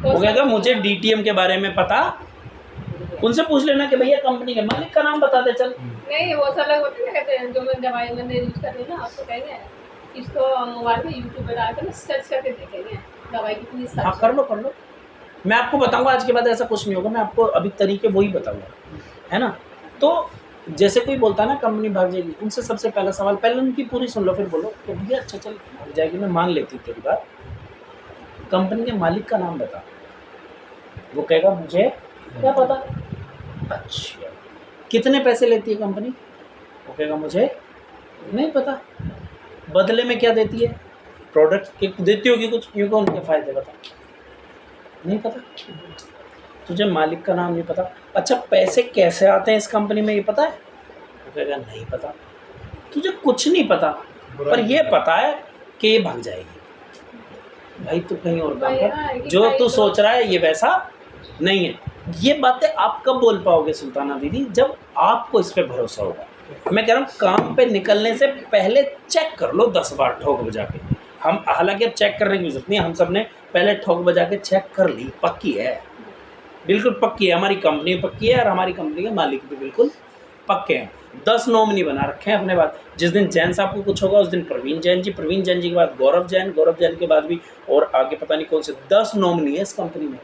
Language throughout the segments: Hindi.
वो कहेगा मुझे डीटीएम के बारे में पता, उनसे पूछ लेना कि भैया कंपनी के मालिक का नाम बता दे चल। नहीं वो सब लोग होते हैं कहते हैं जो मैं दवाई मैंने यूज कर रही हूँ ना, आपको कहेंगे इसको मोबाइल में यूट्यूब पे डाल कर सर्च करके देखेंगे दवाई कितनी सर्च। हाँ कर लो, मैं आपको बताऊंगा। आज के बाद ऐसा कुछ नहीं होगा, मैं आपको अभी तरीके वही बताऊंगा, है ना। तो जैसे कोई बोलता है ना कंपनी भाग जाएगी, उनसे सबसे पहला सवाल, पहले उनकी पूरी सुन लो, फिर बोलो कि भैया अच्छा चल भाग जाएगी, मैं मान लेती तेरी बात, कंपनी के मालिक का नाम बता। वो कहेगा मुझे क्या पता। अच्छा कितने पैसे लेती है कंपनी? वो कहेगा मुझे नहीं पता। बदले में क्या देती है? प्रोडक्ट देती होगी कुछ, क्योंकि उनके फ़ायदे बता, नहीं पता। तुझे मालिक का नाम नहीं पता। अच्छा पैसे कैसे आते हैं इस कंपनी में ये पता है? वो कहेगा नहीं पता। तुझे कुछ नहीं पता, पर ये पता है कि ये भाग जाएगी। भाई तू कहीं और काम कर, जो तू सोच रहा है ये वैसा नहीं है। ये बातें आप कब बोल पाओगे सुल्ताना दीदी? जब आपको इस पे भरोसा होगा। मैं कह रहा हूँ काम पे निकलने से पहले चेक कर लो 10 बार ठोक बजा के। हम हालांकि अब चेक करने की जरूरत नहीं है, हम सब ने पहले ठोक बजा के चेक कर ली, पक्की है, बिल्कुल पक्की है, हमारी कंपनी पक्की है और हमारी कंपनी के मालिक भी बिल्कुल पक्के हैं। 10 नॉमिनी बना रखे हैं अपने बाद। जिस दिन जैन साहब को कुछ होगा उस दिन प्रवीण जैन जी, प्रवीण जैन जी के बाद गौरव जैन के बाद भी और आगे पता नहीं कौन से 10 नॉमिनी है इस कंपनी में,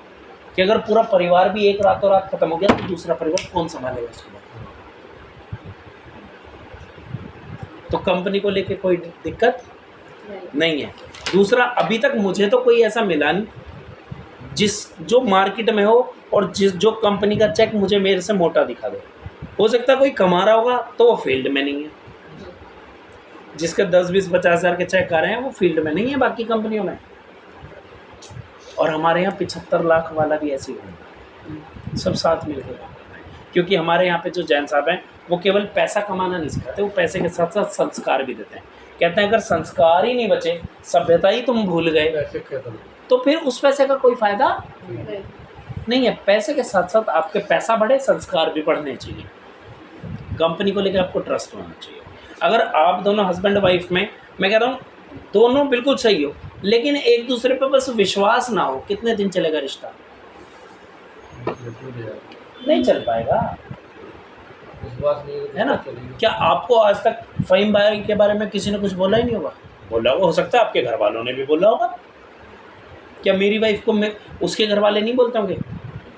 कि अगर पूरा परिवार भी एक रातों रात खत्म हो गया तो दूसरा परिवार कौन संभालेगा उसको? तो कंपनी को लेके कोई दिक्कत नहीं है। दूसरा, अभी तक मुझे तो कोई ऐसा मिला नहीं जो मार्केट में हो और जो कंपनी का चेक मुझे मेरे से मोटा दिखा दे। हो सकता है कोई कमा रहा होगा तो वो फील्ड में नहीं है, जिसके 10, 20, 50 हज़ार के चेक आ रहे हैं वो फील्ड में नहीं है बाकी कंपनियों में। और हमारे यहाँ 75 लाख वाला भी ऐसे ही होगा, सब साथ मिलकर। क्योंकि हमारे यहाँ पे जो जैन साहब हैं वो केवल पैसा कमाना नहीं सिखाते, वो पैसे के साथ साथ संस्कार भी देते हैं। कहते हैं अगर संस्कार ही नहीं बचे, सभ्यता ही तुम भूल गए, तो फिर उस पैसे का कोई फ़ायदा नहीं है। पैसे के साथ साथ आपके पैसा बढ़े, संस्कार भी बढ़ने चाहिए। कंपनी को लेकर आपको ट्रस्ट होना चाहिए। अगर आप दोनों हस्बैंड वाइफ में, मैं कह रहा हूँ दोनों बिल्कुल सही हो, लेकिन एक दूसरे पर बस विश्वास ना हो, कितने दिन चलेगा रिश्ता? नहीं चल पाएगा, है ना। क्या आपको आज तक फ़हीम भाई के बारे में किसी ने कुछ बोला ही नहीं होगा? बोला होगा, हो सकता है आपके घर वालों ने भी बोला होगा। क्या मेरी वाइफ को मैं उसके घर वाले नहीं बोलते होंगे?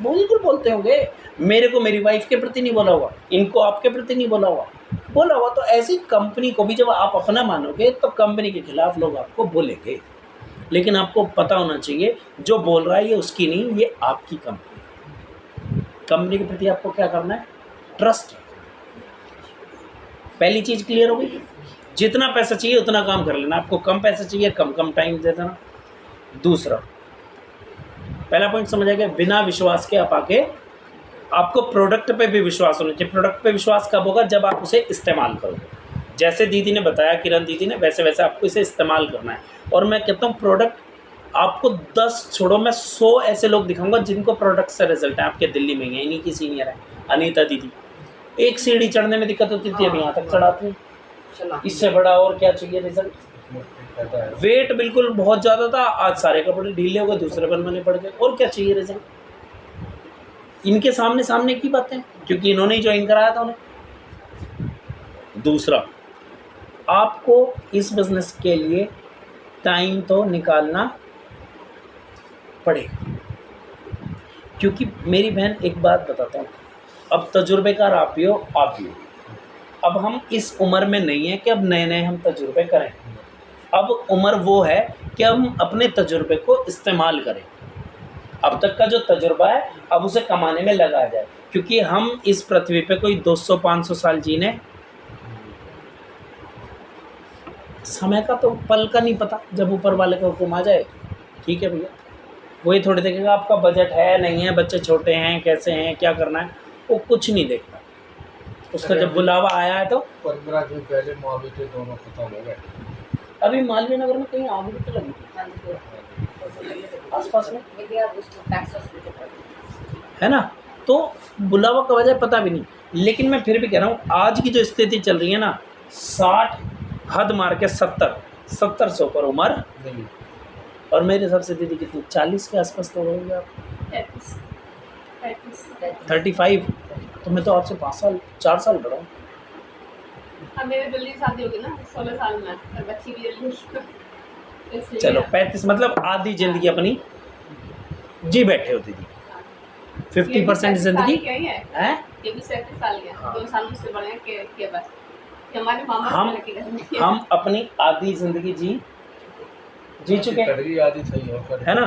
बिल्कुल बोलते होंगे। मेरे को मेरी वाइफ के प्रति नहीं बोला होगा, इनको आपके प्रति नहीं बोला होगा, बोला होगा। तो ऐसी कंपनी को भी जब आप अपना मानोगे तो कंपनी के खिलाफ लोग आपको बोलेंगे। लेकिन आपको पता होना चाहिए जो बोल रहा है ये उसकी नहीं, ये आपकी कंपनी के प्रति आपको क्या करना है? ट्रस्ट। पहली चीज़ क्लियर हो गई। जितना पैसा चाहिए उतना काम कर लेना, आपको कम पैसा चाहिए कम टाइम दे देना। दूसरा, पहला पॉइंट समझ आ गया, बिना विश्वास के आप आके, आपको प्रोडक्ट पे भी विश्वास होना चाहिए। प्रोडक्ट पे विश्वास कब होगा? जब आप उसे इस्तेमाल करोगे। जैसे दीदी ने बताया, किरण दीदी ने, वैसे वैसे आपको इसे इस्तेमाल करना है। और मैं कहता हूँ प्रोडक्ट आपको 10 छोड़ो, मैं 100 ऐसे लोग दिखाऊंगा जिनको प्रोडक्ट से रिजल्ट है। आपके दिल्ली में ही इन्हीं की सीनियर है अनीता दीदी, एक सीढ़ी चढ़ने में दिक्कत होती थी, अभी यहाँ तक चढ़ाती है। इससे बड़ा और क्या चाहिए रिजल्ट? वेट बिल्कुल बहुत ज़्यादा था, आज सारे कपड़े ढीले हो गए, दूसरे बनवाने पड़ गए, और क्या चाहिए रिजल्ट? इनके सामने की बातें, क्योंकि इन्होंने ही ज्वाइन कराया था उन्हें। दूसरा, आपको इस बिजनेस के लिए टाइम तो निकालना पड़ेगा। क्योंकि मेरी बहन, एक बात बताता हूँ, अब तजुर्बेकार आप भी हो। अब हम इस उम्र में नहीं है कि अब नए नए हम तजुर्बे करें। अब उम्र वो है कि हम अपने तजुर्बे को इस्तेमाल करें। अब तक का जो तजुर्बा है अब उसे कमाने में लगा जाए, क्योंकि हम इस पृथ्वी पे कोई 200-500 साल जीने, समय का तो पल का नहीं पता। जब ऊपर वाले का हुक्म आ जाए, ठीक है भैया, वही थोड़ी देखेगा आपका बजट है नहीं है, बच्चे छोटे हैं, कैसे हैं, क्या करना है, वो कुछ नहीं देखता। उसका जब बुलावा आया है तो 15 दिन पहले मालवी थे, दोनों खत्म हो गए। अभी मालवीय नगर में कहीं आग भी तो लगी आसपास में, है ना। तो बुलावा का वजह पता भी नहीं। लेकिन मैं फिर भी कह रहा हूँ, आज की जो स्थिति चल रही है ना, 60 हद मार के 70 100 पर उम्र और मेरे हिसाब से दीदी कितनी 40 के आसपास तो होंगे आप। 35 35 35। तो मैं तो आपसे 4 साल बड़ा हूँ। अब मेरी जल्दी शादी होगी ना 16 साल में, और बच्ची भी जल्दी इसलिए। चलो 35 मतलब आधी जिंदगी अपनी जी बैठे हो दीदी। 50% जिंदगी क्या ही है, है। ये भी 37 साल के हैं, हाँ। 2 साल मुझसे बड़े हैं के बस कि हमारे मामा हम लड़की घर में है। हम अपनी आधी जिंदगी जी चुके हैं, कट गई आधी सही हो कर है ना।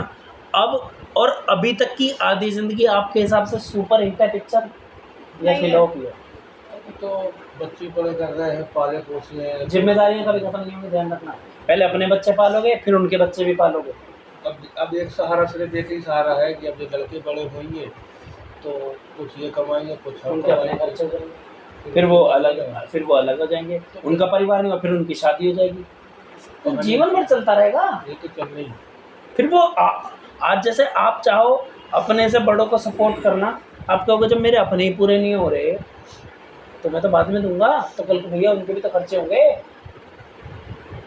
अब और अभी तक की आधी जिंदगी आपके हिसाब से सुपर हिट है पिक्चर या नहीं है। फ्लॉप ही है? अभी तो बच्चे बड़े कर रहे हैं, पाले पोसे हैं। जिम्मेदारियां कभी खत्म नहीं होंगी, ध्यान रखना। पहले अपने बच्चे पालोगे, फिर उनके बच्चे भी पालोगे। अब एक सहारा सिर्फ एक ही सहारा है कि अब जो लड़के बड़े होंगे तो कुछ ये कमाएंगे, कुछ हम उनके अपने कमाएंगे। खर्चे करेंगे, फिर वो अलग हो जाएंगे, उनका परिवार नहीं होगा, फिर उनकी शादी हो जाएगी, तो जीवन भर चलता रहेगा। ये तो चल रही है। फिर वो आज जैसे आप चाहो अपने से बड़ों को सपोर्ट करना, आप कहोगे जब मेरे अपने ही पूरे नहीं हो रहे तो मैं तो बाद में दूंगा, तो कल को भैया उनके भी तो खर्चे होंगे।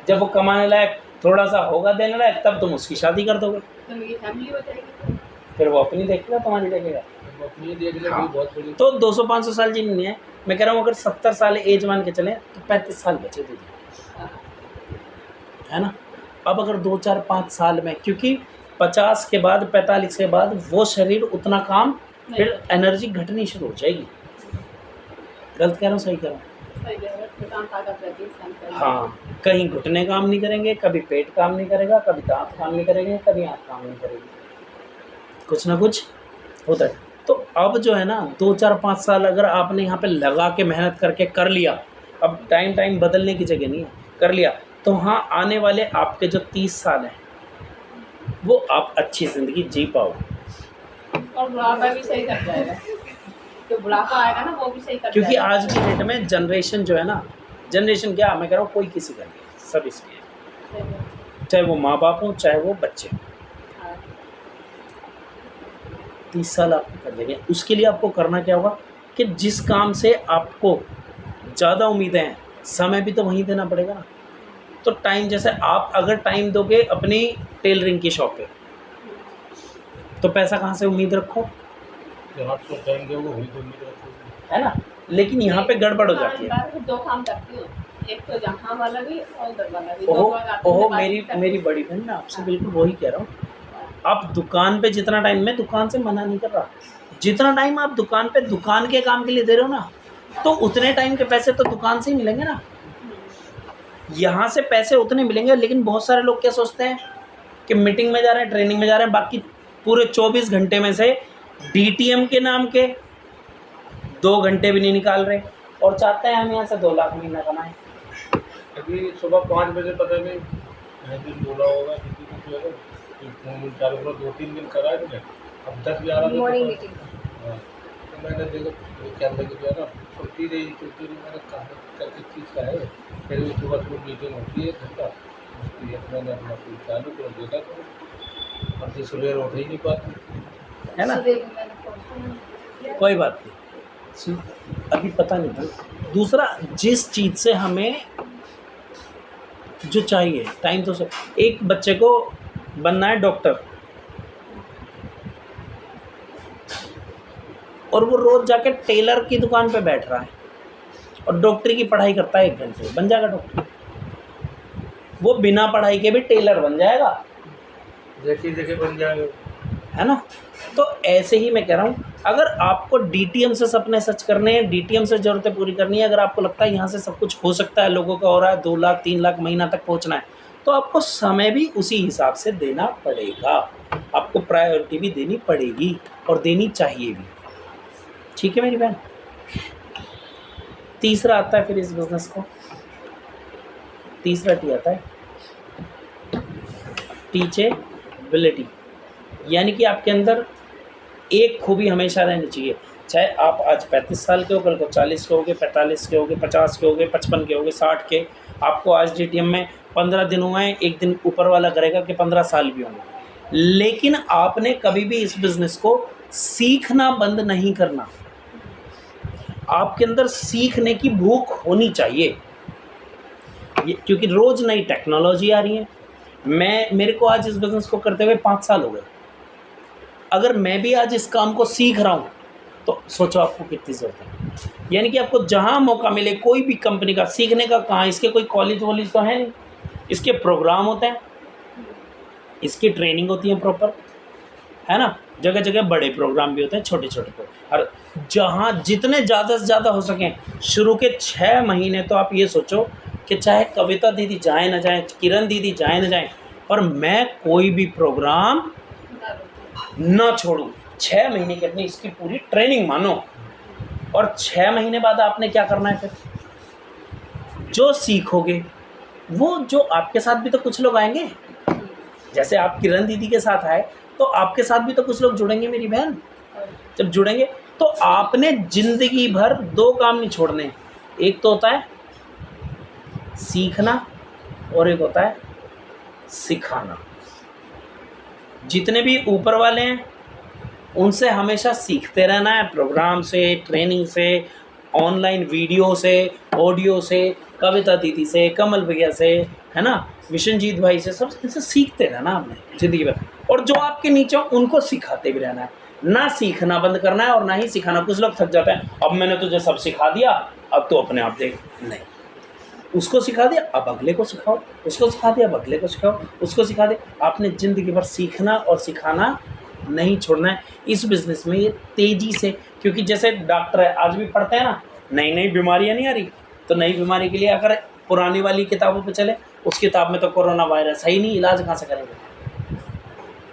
जब वो कमाने लायक थोड़ा सा होगा देने लायक, तब तुम उसकी शादी कर दोगे, तो मेरी फैमिली हो जाएगी। फिर वो अपनी देखेगा, तुम्हारी देखेगा। अब अपनी देख ले हाँ। बहुत बड़ी। तो 200-500 साल जीनी नहीं है। मैं कह रहा हूँ अगर 70 साल एज मान के चले तो 35 साल बचे दीदी, है ना। अब अगर 2-4-5 साल में, क्योंकि 50 के बाद 45 के बाद वो शरीर उतना काम, फिर एनर्जी घटनी शुरू हो जाएगी। गलत कह रहा हूँ सही कह रहा हूँ? सही कह रहे हो, तो काम ताकत रहती है इंसान के अंदर। हाँ, कहीं घुटने काम नहीं करेंगे, कभी पेट काम नहीं करेगा, कभी दांत काम नहीं करेंगे, कभी आँख काम नहीं करेगी, कुछ ना कुछ होता है। तो अब जो है ना 2-4-5 साल अगर आपने यहाँ पे लगा के मेहनत करके कर लिया, अब टाइम बदलने की जगह नहीं है, कर लिया, तो हाँ आने वाले आपके जो 30 साल हैं वो आप अच्छी ज़िंदगी जी पाओगे। और बुढ़ापा भी सही कर जाएगा, तो बुढ़ापा आएगा ना वो भी सही कर क्योंकि जाएगा। आज की डेट में जनरेशन जो है ना, जनरेशन क्या मैं कह रहा हूँ, कोई किसी का नहीं, सब इसकी है, चाहे वो माँ बाप हो चाहे वो बच्चे हों। हाँ। 30 साल आपको कर देंगे। उसके लिए आपको करना क्या होगा कि जिस काम से आपको ज़्यादा उम्मीदें हैं, समय भी तो वहीं देना पड़ेगा ना। तो टाइम, जैसे आप अगर टाइम दोगे अपनी टेलरिंग की शॉप पे, तो पैसा कहाँ से उम्मीद रखो, जहाँ तो टाइम दोगे वही तो उम्मीद रखोगे, है ना। लेकिन यहाँ पे गड़बड़ हो जाती है। मैं 2 काम करती हूँ, एक तो जहाँ वाला भी और उधर वाला भी। 2 बार आती हूँ, ओहो बात भी करती मेरी बड़ी बहन, मैं आपसे बिल्कुल वही कह रहा हूँ। आप दुकान पे जितना टाइम, मैं दुकान से मना नहीं कर रहा, जितना टाइम आप दुकान पे दुकान के काम के लिए दे रहे हो ना, तो उतने टाइम के पैसे तो दुकान से ही मिलेंगे ना। यहाँ से पैसे उतने मिलेंगे, लेकिन बहुत सारे लोग क्या सोचते हैं कि मीटिंग में जा रहे हैं, ट्रेनिंग में जा रहे हैं, बाकी पूरे 24 घंटे में से DTM के नाम के 2 घंटे भी नहीं निकाल रहे, और चाहते हैं हम यहाँ से 2 लाख महीना कमाएं। अभी सुबह 5 बजे पता नहीं दिन बोला होगा किसी को होगा कि फोन चालू करो, 2-3 दिन करा है तुमने, अब 10-11 बजे मॉर्निंग तो- मीटिंग। हाँ, तो मैंने देखो क्या लगे जो है ना छुट्टी रही, मैंने कहा क्या किस चीज़ का है, फिर भी सुबह मीटिंग होती है 1 घंटा, उसकी मैंने अपना कोई चालू कर देखा तो अब से सुबह उठ ही नहीं पाती, है ना। सुबह भी मैंने पहुंचा। कोई बात नहीं, अभी पता नहीं था। दूसरा, जिस चीज़ से हमें जो चाहिए टाइम, तो से एक बच्चे को बनना है डॉक्टर, और वो रोज़ जाके टेलर की दुकान पे बैठ रहा है और डॉक्टरी की पढ़ाई करता है 1 घंटे, बन जाएगा डॉक्टर। वो बिना पढ़ाई के भी टेलर बन जाएगा, देखे बन जाएगा, है ना। तो ऐसे ही मैं कह रहा हूँ, अगर आपको DTM से सपने सच करने हैं, DTM से ज़रूरतें पूरी करनी है, अगर आपको लगता है यहाँ से सब कुछ हो सकता है, लोगों का हो रहा है, 2 लाख 3 लाख महीना तक पहुँचना है, तो आपको समय भी उसी हिसाब से देना पड़ेगा, आपको प्रायोरिटी भी देनी पड़ेगी और देनी चाहिए भी। ठीक है मेरी बहन। तीसरा आता है फिर इस बिज़नेस को, तीसरा T आता है टीचेबिलिटी, यानी कि आपके अंदर एक खूबी हमेशा रहनी चाहिए। चाहे आप आज 35 साल के हो, कल को 40 के होगे, 45 के होगे, 50 के होगे, 55 के होगे, 60 के, आपको आज DTM में 15 दिन हुए हैं, एक दिन ऊपर वाला करेगा कि 15 साल भी होंगे, लेकिन आपने कभी भी इस बिज़नेस को सीखना बंद नहीं करना। आपके अंदर सीखने की भूख होनी चाहिए, क्योंकि रोज़ नई टेक्नोलॉजी आ रही है, मेरे को आज इस बिज़नेस को करते हुए 5 साल हो गए। अगर मैं भी आज इस काम को सीख रहा हूँ तो सोचो आपको कितनी ज़रूरत है। यानी कि आपको जहाँ मौका मिले कोई भी कंपनी का सीखने का, कहाँ इसके कोई कॉलेज वॉलेज तो है नहीं, इसके प्रोग्राम होते हैं, इसकी ट्रेनिंग होती है प्रॉपर, है ना। जगह जगह बड़े प्रोग्राम भी होते हैं, छोटे छोटे प्रोग्राम, और जहाँ जितने ज़्यादा से ज़्यादा हो सकें शुरू के 6 महीने तो आप ये सोचो कि चाहे कविता दीदी जाए ना जाए, किरण दीदी जाए ना जाए, पर मैं कोई भी प्रोग्राम ना छोड़ूं। 6 महीने की अपनी इसकी पूरी ट्रेनिंग मानो, और 6 महीने बाद आपने क्या करना है फिर? जो सीखोगे वो जो आपके साथ भी तो कुछ लोग आएंगे, जैसे आप किरण दीदी के साथ आए तो आपके साथ भी तो कुछ लोग जुड़ेंगे मेरी बहन। जब जुड़ेंगे तो आपने ज़िंदगी भर 2 काम नहीं छोड़ने, एक तो होता है सीखना और एक होता है सिखाना। जितने भी ऊपर वाले हैं उनसे हमेशा सीखते रहना है, प्रोग्राम से, ट्रेनिंग से, ऑनलाइन वीडियो से, ऑडियो से, कविता दीदी से, कमल भैया से, है ना, विशनजीत भाई से, सब इनसे सीखते रहना आपने ज़िंदगी भर। और जो आपके नीचे हो उनको सिखाते भी रहना है, ना सीखना बंद करना है और ना ही सिखाना। कुछ लोग थक जाते हैं, अब मैंने तुझे सब सिखा दिया अब तो अपने आप देख। नहीं, उसको सिखा दिया अब अगले को सिखाओ, उसको सिखा दिया अब अगले को सिखाओ, उसको सिखा दिया। आपने ज़िंदगी भर सीखना और सिखाना नहीं छोड़ना है इस बिज़नेस में, ये तेज़ी से। क्योंकि जैसे डॉक्टर है आज भी पढ़ते हैं ना, नई नई बीमारियाँ नहीं आ रही, तो नई बीमारी के लिए अगर पुरानी वाली किताबों पे चले, उस किताब में तो कोरोना वायरस है ही नहीं, इलाज कहाँ से करेंगे।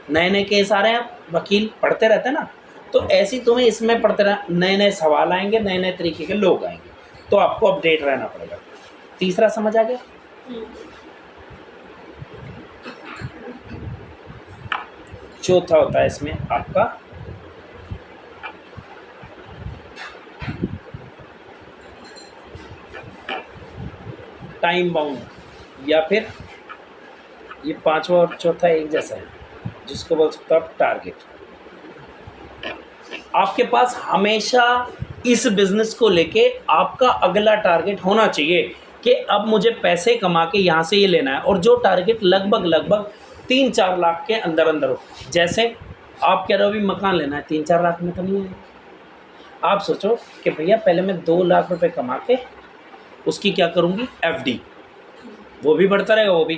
नए नए केस आ रहे हैं, वकील पढ़ते रहते हैं ना, तो ऐसे ही तुम्हें इसमें पढ़ते रहना, नए नए सवाल आएंगे, नए नए तरीके के लोग आएंगे, तो आपको अपडेट रहना पड़ेगा। तीसरा समझ आ गया? चौथा होता है इसमें आपका टाइम बाउंड, या फिर ये पांचवा और चौथा एक जैसा है, जिसको बोल सकते हो आप टारगेट। आपके पास हमेशा इस बिजनेस को लेके आपका अगला टारगेट होना चाहिए कि अब मुझे पैसे कमा के यहाँ से ये लेना है, और जो टारगेट लगभग 3-4 लाख के अंदर अंदर हो। जैसे आप कह रहे हो अभी मकान लेना है, 3-4 लाख में तो नहीं है। आप सोचो कि भैया पहले मैं 2 लाख रुपए कमा के उसकी क्या करूँगी, एफडी, वो भी बढ़ता रहेगा, वो भी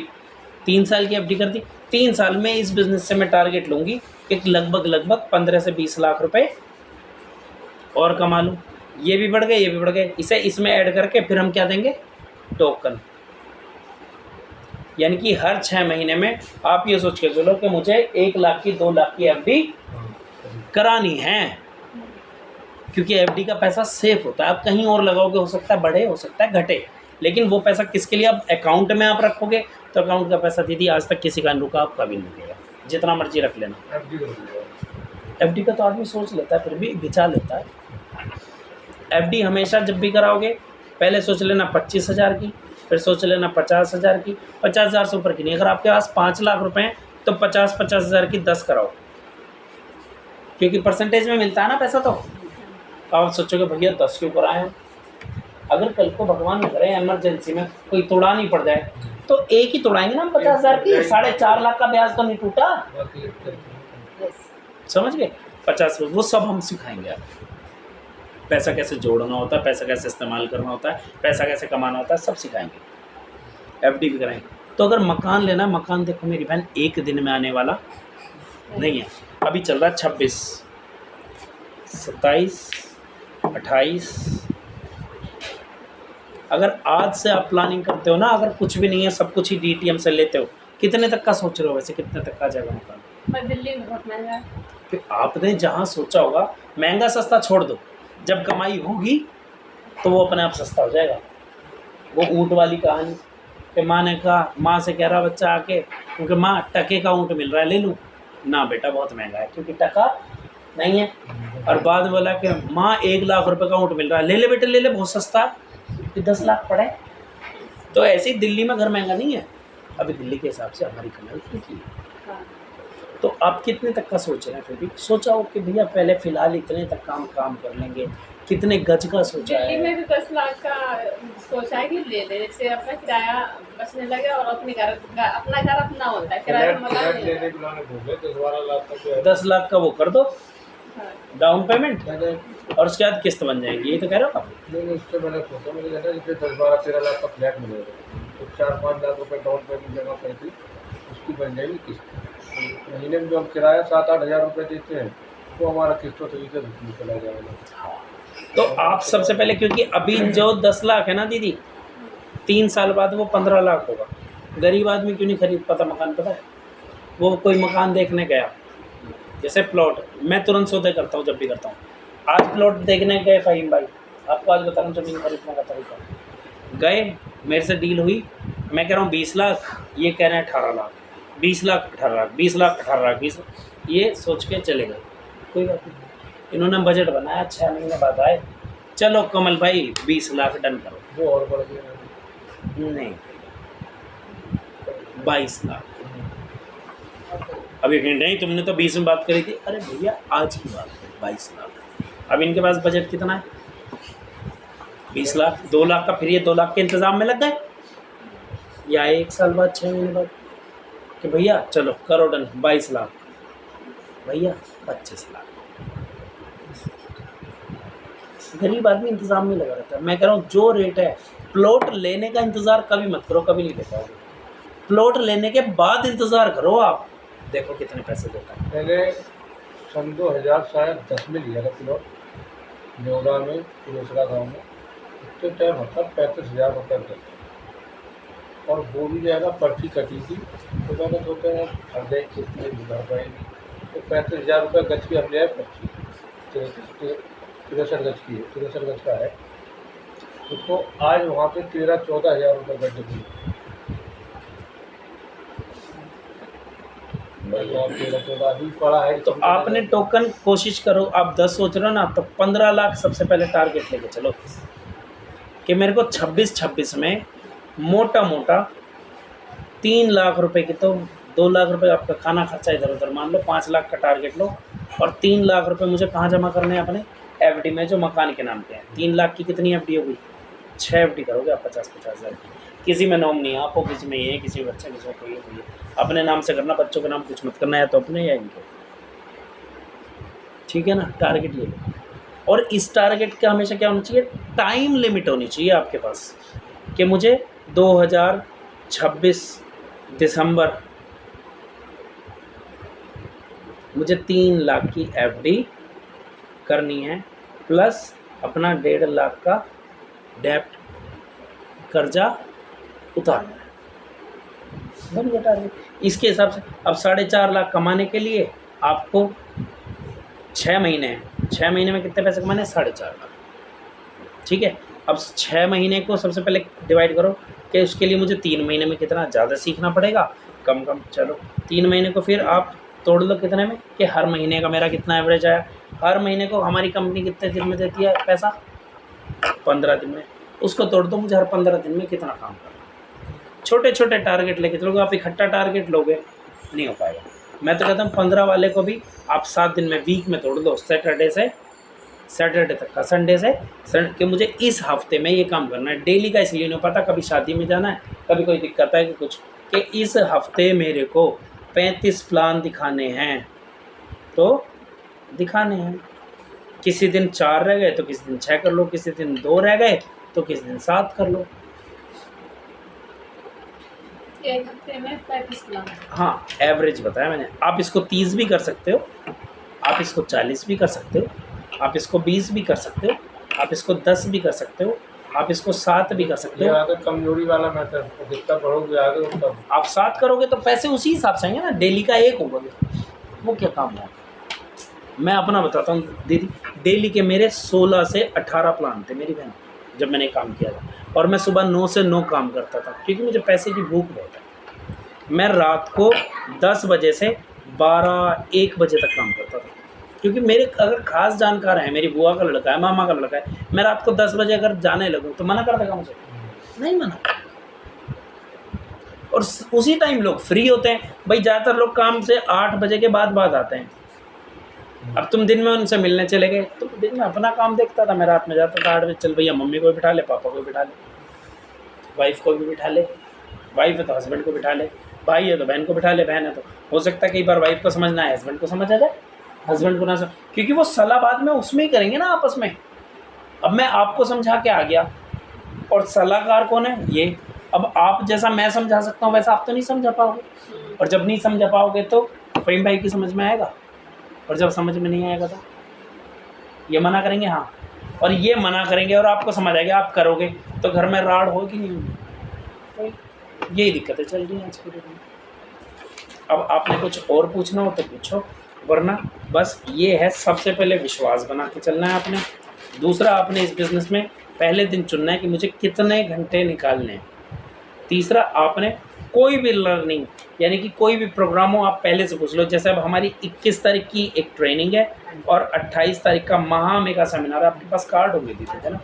3 साल की एफडी कर दी। 3 साल में इस बिज़नेस से मैं टारगेट लूँगी कि लगभग 15 से 20 लाख रुपए और कमा लूँ। ये भी बढ़ गए, ये भी बढ़ गए, इसे इसमें ऐड करके फिर हम क्या देंगे, टोकन। यानी कि हर 6 महीने में आप ये सोच के चलो कि मुझे 1 लाख की 2 लाख की एफडी करानी है, क्योंकि एफडी का पैसा सेफ होता है। आप कहीं और लगाओगे, हो सकता है बढ़े, हो सकता है घटे, लेकिन वो पैसा किसके लिए? आप अकाउंट में आप रखोगे तो अकाउंट का पैसा दीदी आज तक किसी का नहीं रुका, आप कभी नहीं रुकेगा, जितना मर्जी रख लेना। एफडी का तो आदमी सोच लेता है, फिर भी बिचा लेता है। एफडी हमेशा जब भी कराओगे पहले सोच लेना 25,000 की, फिर सोच लेना 50,000 की, 50,000 से ऊपर की नहीं। अगर आपके पास 5 लाख रुपए हैं तो 50,000 की 10 कराओ, क्योंकि परसेंटेज में मिलता है ना पैसा। तो आप सोचोगे भैया 10 क्यों कराए हैं? अगर कल को भगवान न करे इमरजेंसी में कोई तोड़ा नहीं पड़ जाए तो एक ही तोड़ाएंगे ना हम 50,000 की, 4.5 लाख का ब्याज तो नहीं टूटा। समझ गए? 50, वो सब हम सिखाएंगे आपको। पैसा कैसे जोड़ना होता है, पैसा कैसे इस्तेमाल करना होता है, पैसा कैसे कमाना होता है, सब सिखाएंगे। एफडी भी कराएंगे। तो अगर मकान लेना, मकान देखो मेरी बहन एक दिन में आने वाला नहीं है। अभी चल रहा है 26, 27, 28। अगर आज से आप प्लानिंग करते हो ना, अगर कुछ भी नहीं है, सब कुछ ही डीटीएम से लेते हो, कितने तक का सोच रहे हो वैसे, कितने तक का आ जाएगा मकान? पर दिल्ली में बहुत महंगा है। फिर आपने जहाँ सोचा होगा, महंगा सस्ता छोड़ दो, जब कमाई होगी तो वो अपने आप सस्ता हो जाएगा। वो ऊँट वाली कहानी कि माँ ने कहा, माँ से कह रहा बच्चा आके, क्योंकि माँ टके का ऊँट मिल रहा है, ले लूँ ना बेटा, बहुत महंगा है क्योंकि टका नहीं है। और बाद में बोला कि माँ 1 लाख रुपए का ऊँट मिल रहा है, ले ले बेटे ले ले, बहुत सस्ता है, कि 10 लाख पड़े। तो ऐसे ही दिल्ली में घर महंगा नहीं है। अभी दिल्ली के हिसाब से हमारी कमाई कितनी है, तो आप कितने तक का सोच रहे हैं? फिर भी सोचा हो कि भैया पहले फ़िलहाल इतने तक काम कर लेंगे, कितने गज का सोचा दिल्ली है। में भी 10 लाख का सोचा है कि ले ले, इससे अपना किराया बचने लगे और अपना घर अपना होता है, किराया फ्लैट का मकान फ्लैट नहीं लेने होता। के उन्होंने बोले 10-12 लाख तक जो है 10 लाख का वो कर दो हाँ। डाउन पेमेंट, मैंने और उसके बाद किस्त बन जाएगी, ये तो कह रहे हो आप। नहीं उससे मैंने सोचा, मैंने कहा जैसे 10-12-13 लाख का फ्लैट मिलेगा तो 4-5 लाख रुपए डाउन पेमेंट जमा करके उसकी बन जाएगी किस्त। तो महीने में जो हम किराया 7-8 हज़ार रुपये देते हैं वो हमारा किस्तों तरीके से चला जाएगा। तो आप सबसे पहले, क्योंकि अभी जो 10 लाख है ना दीदी, 3 साल बाद वो 15 लाख होगा। गरीब आदमी क्यों नहीं खरीद पाता मकान, पता है? वो कोई मकान देखने गया, जैसे प्लॉट, मैं तुरंत सौदे करता हूँ जब भी करता हूँ। आज प्लॉट देखने गए फ़हीम भाई, आपको आज बता रहा हूँ ज़मीन खरीदने का तरीका। गए, मेरे से डील हुई, मैं कह रहा हूँ 20 लाख, ये कह रहे हैं 18 लाख, 20 लाख 18 लाख, 20 लाख 18 लाख, 20, ये सोच के चले गए। कोई बात नहीं, इन्होंने बजट बनाया, 6 महीने बाद आए, चलो कमल भाई 20 लाख डन करो। वो और बढ़ गया। नहीं, 22 लाख। अभी नहीं, तुमने तो 20 में बात करी थी। अरे भैया आज की बात है, 22 लाख। अब इनके पास बजट कितना है? 20 लाख, 2 लाख का, फिर ये 2 लाख के इंतज़ाम में लग गए, या 1 साल बाद 6 महीने बाद कि भैया चलो करो डन 22 लाख, भैया 25 लाख। गरीब आदमी इंतज़ाम में लगा रहता है। मैं कह रहा हूँ जो रेट है, प्लॉट लेने का इंतज़ार कभी मत करो, कभी नहीं ले पाओगे। प्लॉट लेने के बाद इंतज़ार करो आप, देखो कितने पैसे देता है। मैंने सन 2010 में लिया था प्लॉट न्योरा में, पुरेसरा गाँव में। उतने टाइम होता 35,000 रुपये देता, और वो भी जाएगा पर्ची कटी थी, तो मैंने सोचा यार हर जाए किस्त में भर पाएगी, तो 35,000 रुपये गज की अपने पर्ची 63 गज की है, 63 गज का है। उसको आज वहाँ पे 13-14 हज़ार रुपये गज की, वहाँ 13-14 अभी पड़ा है। तो आपने टोकन कोशिश करो, आप 10 सोच रहे हो ना, तो 15 लाख सबसे पहले टारगेट लेके चलो कि मेरे को 26 में मोटा मोटा 3 लाख रुपए की, तो 2 लाख रुपए आपका खाना खर्चा इधर उधर मान लो, 5 लाख का टारगेट लो, और 3 लाख रुपए मुझे कहाँ जमा करने हैं? अपने एफडी में, जो मकान के नाम पे है। 3 लाख की कितनी एफडी होगी? 6 एफडी करोगे आप, 50-50 हज़ार की। किसी में नाम नहीं है आपको, किसी में ये है, किसी में बच्चा, किसी में कोई है। अपने नाम से करना, बच्चों के नाम कुछ मत करना, है तो अपने या इनके, ठीक है ना? टारगेट ले लो, और इस टारगेट का हमेशा क्या होना चाहिए? टाइम लिमिट होनी चाहिए आपके पास कि मुझे 2026 दिसंबर मुझे 3 लाख की एफडी करनी है, प्लस अपना 1.5 लाख का डेप्ट कर्जा उतारना है। बन गया टारगेट। इसके हिसाब से अब 4.5 लाख कमाने के लिए आपको 6 महीने हैं, 6 महीने में कितने पैसे कमाने? 4.5 लाख, ठीक है। अब 6 महीने को सबसे पहले डिवाइड करो कि उसके लिए मुझे 3 महीने में कितना ज़्यादा सीखना पड़ेगा, कम कम। चलो 3 महीने को फिर आप तोड़ लो कितने में, कि हर महीने का मेरा कितना एवरेज आया। हर महीने को हमारी कंपनी कितने दिन में देती है पैसा? 15 दिन में। उसको तोड़ दो, मुझे हर 15 दिन में कितना काम करना। छोटे छोटे टारगेट लेके चलोगे, आप इकट्ठा टारगेट लोगे नहीं हो पाएगा। मैं तो कहता हूँ 15 वाले को भी आप 7 दिन में, वीक में तोड़ दो, सैटरडे से सैटरडे तक का, संडे से कि मुझे इस हफ्ते में ये काम करना है। डेली का इसलिए नहीं पता, कभी शादी में जाना है, कभी कोई दिक्कत है कि कुछ, कि इस हफ्ते मेरे को 35 प्लान दिखाने हैं, तो दिखाने हैं। किसी दिन 4 रह गए तो किसी दिन 6 कर लो, किसी दिन 2 रह गए तो किसी दिन 7 कर लो। एक हफ्ते में 35 प्लान। हाँ, एवरेज बताया मैंने। आप इसको 30 भी कर सकते हो, आप इसको 40 भी कर सकते हो, आप इसको 20 भी कर सकते हो, आप इसको 10 भी कर सकते हो, आप इसको 7 भी कर सकते ये हो। आगे कमजोरी वाला मैटर, जितना बढ़ोगे आगे उतना आप 7 करोगे तो पैसे उसी हिसाब से आएंगे ना, डेली का 1 होगा, वो क्या काम है? मैं अपना बताता हूँ दीदी, डेली के मेरे 16 से 18 प्लान थे मेरी बहन, जब मैंने काम किया था। और मैं सुबह 9 से 9 काम करता था, क्योंकि मुझे पैसे की भूख बहुत है। मैं रात को 10 बजे से 12-1 बजे तक काम करता था, क्योंकि मेरे अगर ख़ास जानकार हैं, मेरी बुआ का लड़का है, मामा का लड़का है, मैं रात को 10 बजे अगर जाने लगूँ तो मना कर देगा मुझे? नहीं मना। और उसी टाइम लोग फ्री होते हैं भाई। ज़्यादातर लोग काम से 8 बजे के बाद आते हैं, अब तुम दिन में उनसे मिलने चले गए, तो दिन में अपना काम देखता था, मैं रात में जाता था 8 बजे, चल भैया मम्मी को भी बिठा ले, पापा को भी बिठा ले, वाइफ को भी बिठा ले, वाइफ है तो हस्बैंड को बिठा ले, भाई है तो बहन को बिठा ले, बहन है तो हो सकता है कई बार वाइफ को समझना है, हस्बैंड को समझ आ जाए, हस्बैंड को ना समझ, क्योंकि वो सलाह बाद में उसमें ही करेंगे ना आपस में। अब मैं आपको समझा के आ गया और सलाहकार कौन है? ये। अब आप जैसा मैं समझा सकता हूँ वैसा आप तो नहीं समझा पाओगे, और जब नहीं समझा पाओगे तो फ़हीम भाई की समझ में आएगा, और जब समझ में नहीं आएगा तो ये मना करेंगे, हाँ, और ये मना करेंगे और आपको समझ आएगा, आप करोगे तो घर में राड़ होगी नहीं होगी। तो यही दिक्कतें चल रही हैं आज की डेट में। अब आपने कुछ और पूछना हो तो पूछो, वरना बस ये है, सबसे पहले विश्वास बना के चलना है आपने। दूसरा, आपने इस बिज़नेस में पहले दिन चुनना है कि मुझे कितने घंटे निकालने हैं। तीसरा, आपने कोई भी लर्निंग यानी कि कोई भी प्रोग्राम हो आप पहले से पूछ लो। जैसे अब हमारी 21 तारीख की एक ट्रेनिंग है और 28 तारीख का महा मेगा सेमिनार है। आपके पास कार्ड होंगे दीदी, है ना?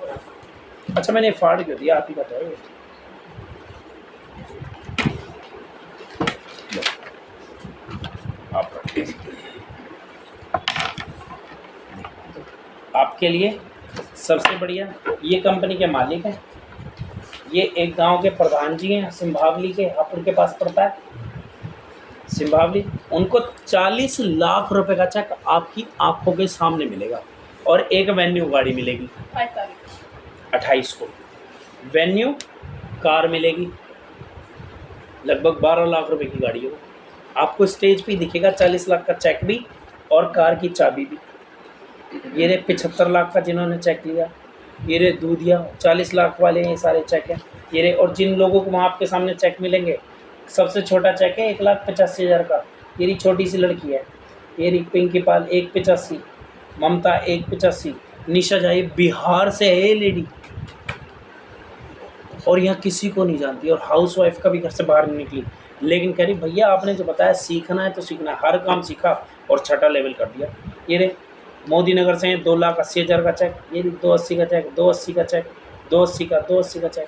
अच्छा, मैंने फाड़ क्यों दिया, आप ही बताओ। आपके लिए सबसे बढ़िया, ये कंपनी के मालिक हैं, ये एक गांव के प्रधान जी हैं, सिंभावली के, हापुड़ के पास पड़ता है सिंभावली। उनको 40 लाख रुपए का चेक आपकी आंखों के सामने मिलेगा और एक वेन्यू गाड़ी मिलेगी 28 को। वेन्यू कार मिलेगी, लगभग 12 लाख रुपए की गाड़ी हो। आपको स्टेज पे दिखेगा 40 लाख का चेक भी और कार की चाबी भी। ये रे 75 लाख का जिन्होंने चेक लिया, ये रे दूधिया 40 लाख वाले ये सारे चेक हैं। ये रे, और जिन लोगों को वहाँ आपके सामने चेक मिलेंगे, सबसे छोटा चेक है 1,85,000 का। ये री छोटी सी लड़की है, ये री पिंकी पाल 1,85, ममता 1,85, निशा जाए बिहार से है ये लेडी, और यहाँ किसी को नहीं जानती, और हाउस वाइफ का भी घर से बाहर नहीं निकली, लेकिन कह रही भैया आपने जो बताया सीखना है तो सीखना है। हर काम सीखा और छठा लेवल कर दिया। ये रे मोदी नगर से 2,80,000 का चेक, ये 280 का चेक, 280 का चेक, 280 का, 280 का चेक।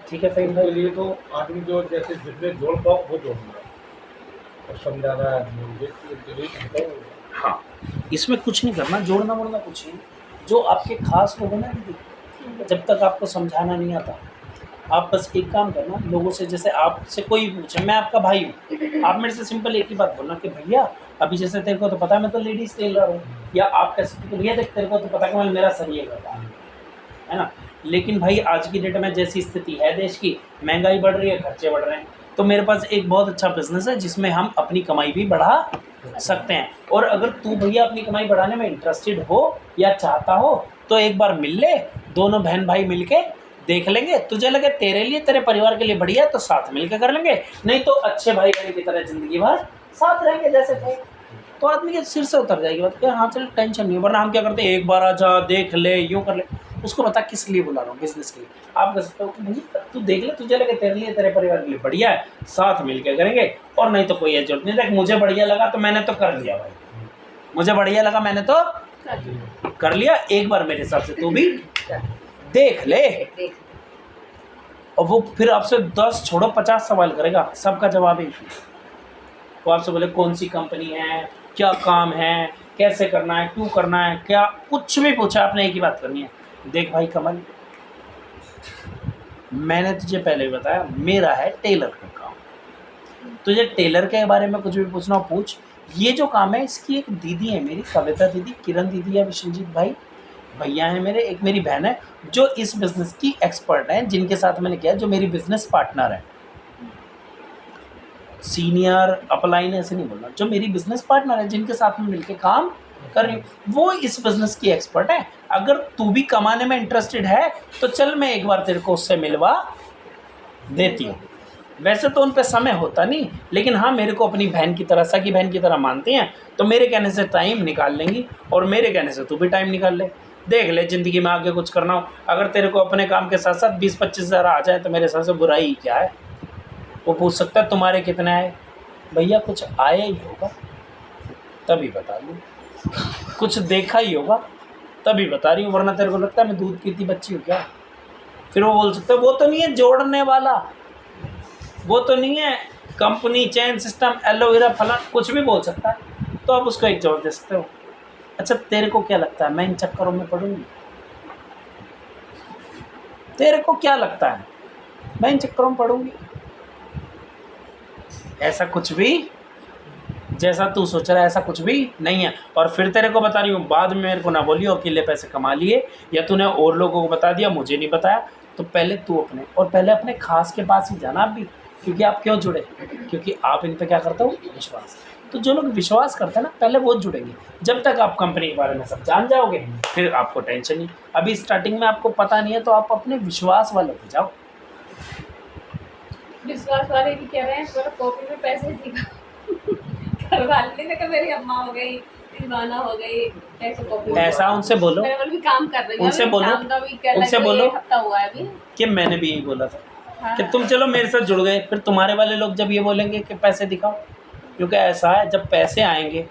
ठीक है फ़हीम भाई। के लिए तो आदमी जो जैसे जितने जोड़ पाओ वो जोड़ना और समझाना है। हाँ, इसमें कुछ नहीं करना, जोड़ना मोड़ना कुछ नहीं। जो आपके खास लोग हैं ना दीदी, जब तक आपको समझाना नहीं आता, आप बस एक काम करना, लोगों से, जैसे आपसे कोई पूछे, मैं आपका भाई हूँ, आप मेरे से सिंपल एक ही बात बोलना कि भैया अभी जैसे तेरे को तो पता है मैं तो लेडीज़ टेलर हूँ, या आप कैसे भैया देख तेरे को तो पता है मेरा सर ये करता है ना। लेकिन भाई आज की डेट में जैसी स्थिति है देश की, महंगाई बढ़ रही है, खर्चे बढ़ रहे हैं, तो मेरे पास एक बहुत अच्छा बिजनेस है जिसमें हम अपनी कमाई भी बढ़ा सकते हैं। और अगर तू भैया अपनी कमाई बढ़ाने में इंटरेस्टेड हो या चाहता हो तो एक बार मिल ले, दोनों बहन भाई मिलके देख लेंगे, तुझे लगे तेरे लिए तेरे परिवार के लिए बढ़िया है तो साथ मिलकर कर लेंगे, नहीं तो अच्छे भाई बहन की तरह जिंदगी भर साथ रहेंगे जैसे थे। तो आदमी के सिर से उतर जाएगी बात कि हाँ चल टेंशन नहीं। वरना हम क्या करते हैं, एक बार आजा देख ले, यूँ कर ले, उसको बता किस लिए बुला रहा हूँ, बिजनेस के लिए। आप कह सकते हो कि भाई तू देख ले, तुझे लगे तेरे लिए तेरे परिवार के लिए बढ़िया है, साथ मिल के करेंगे, और नहीं तो कोई जरूरत नहीं। देख मुझे बढ़िया लगा तो मैंने तो कर लिया भाई, मुझे बढ़िया लगा मैंने तो कर लिया, एक बार मेरे हिसाब से तू भी देख ले। और वो फिर आपसे 10 छोड़ो 50 सवाल करेगा, सबका जवाब ही। वो आपसे बोले कौन सी कंपनी है, क्या काम है, कैसे करना है, क्यों करना है, क्या कुछ भी पूछा आपने एक ही बात करनी है, देख भाई कमल, मैंने तुझे पहले भी बताया मेरा है टेलर का काम, तुझे टेलर के बारे में कुछ भी पूछना हो पूछ। ये जो काम है इसकी एक दीदी है मेरी, कविता दीदी, किरण दीदी या विश्वजीत भाई भैया हैं मेरे, एक मेरी बहन है जो इस बिज़नेस की एक्सपर्ट हैं, जिनके साथ मैंने किया, जो मेरी बिज़नेस पार्टनर है। सीनियर अपलाइन ऐसे नहीं बोलना, जो मेरी बिज़नेस पार्टनर है, जिनके साथ में मिलके काम कर रही हूँ, वो इस बिज़नेस की एक्सपर्ट है। अगर तू भी कमाने में इंटरेस्टेड है तो चल मैं एक बार तेरे को उससे मिलवा देती हूँ। वैसे तो उन पे समय होता नहीं, लेकिन हाँ मेरे को अपनी बहन की तरह, सगी बहन की तरह मानती हैं, तो मेरे कहने से टाइम निकाल लेंगी और मेरे कहने से तू भी टाइम निकाल ले। देख ले ज़िंदगी में आगे कुछ करना हो, अगर तेरे को अपने काम के साथ साथ 20-25 हज़ार आ जाए तो मेरे हिसाब से बुराई ही क्या है। वो पूछ सकता है तुम्हारे कितने आए, भैया कुछ आया ही होगा तभी बता दूँ, कुछ देखा ही होगा तभी बता रही हूँ, वरना तेरे को लगता है मैं दूध पीती बच्ची हूँ क्या। फिर वो बोल सकता है वो तो नहीं है जोड़ने वाला, वो तो नहीं है कंपनी चेन सिस्टम एलोवेरा फला, कुछ भी बोल सकता है। तो आप उसको एक जवाब दे सकते हो, अच्छा तेरे को क्या लगता है मैं इन चक्करों में पढ़ूंगी? तेरे को क्या लगता है मैं इन चक्करों में पढ़ूंगी? ऐसा कुछ भी, जैसा तू सोच रहा है ऐसा कुछ भी नहीं है। और फिर तेरे को बता रही हूँ, बाद में मेरे को ना बोलियो अकेले पैसे कमा लिए या तूने और लोगों को बता दिया मुझे नहीं बताया। तो पहले तू अपने, और पहले अपने खास के पास ही जाना आप भी, क्योंकि आप क्यों जुड़े? क्योंकि आप इन पे क्या करते हो? विश्वास। तो जो लोग विश्वास करते हैं ना पहले वो जुड़ेंगे। जब तक आप कंपनी के बारे में सब जान जाओगे फिर आपको टेंशन नहीं। अभी स्टार्टिंग में आपको पता नहीं है तो आप अपने विश्वास वालों पे जाओ। विश्वास वाले भी कह रहे हैं थोड़ा कॉपी में पैसे दिखा घर वाले ने कहा मेरी अम्मा हो गई, दीवाना हो गई, ऐसे कॉपी ऐसा उनसे बोलो, मेरे वाले भी काम कर रही है, उनसे अभी बोलो, काम का भी क्या उनसे लगभग बोलो। 1 हफ्ता हुआ है अभी। कि मैंने भी यही बोला था हाँ। कि तुम चलो मेरे साथ जुड़ गए, फिर तुम्हारे वाले लोग जब ये बोलेंगे कि पैसे दिखाओ, क्योंकि ऐसा है जब पैसे आएंगे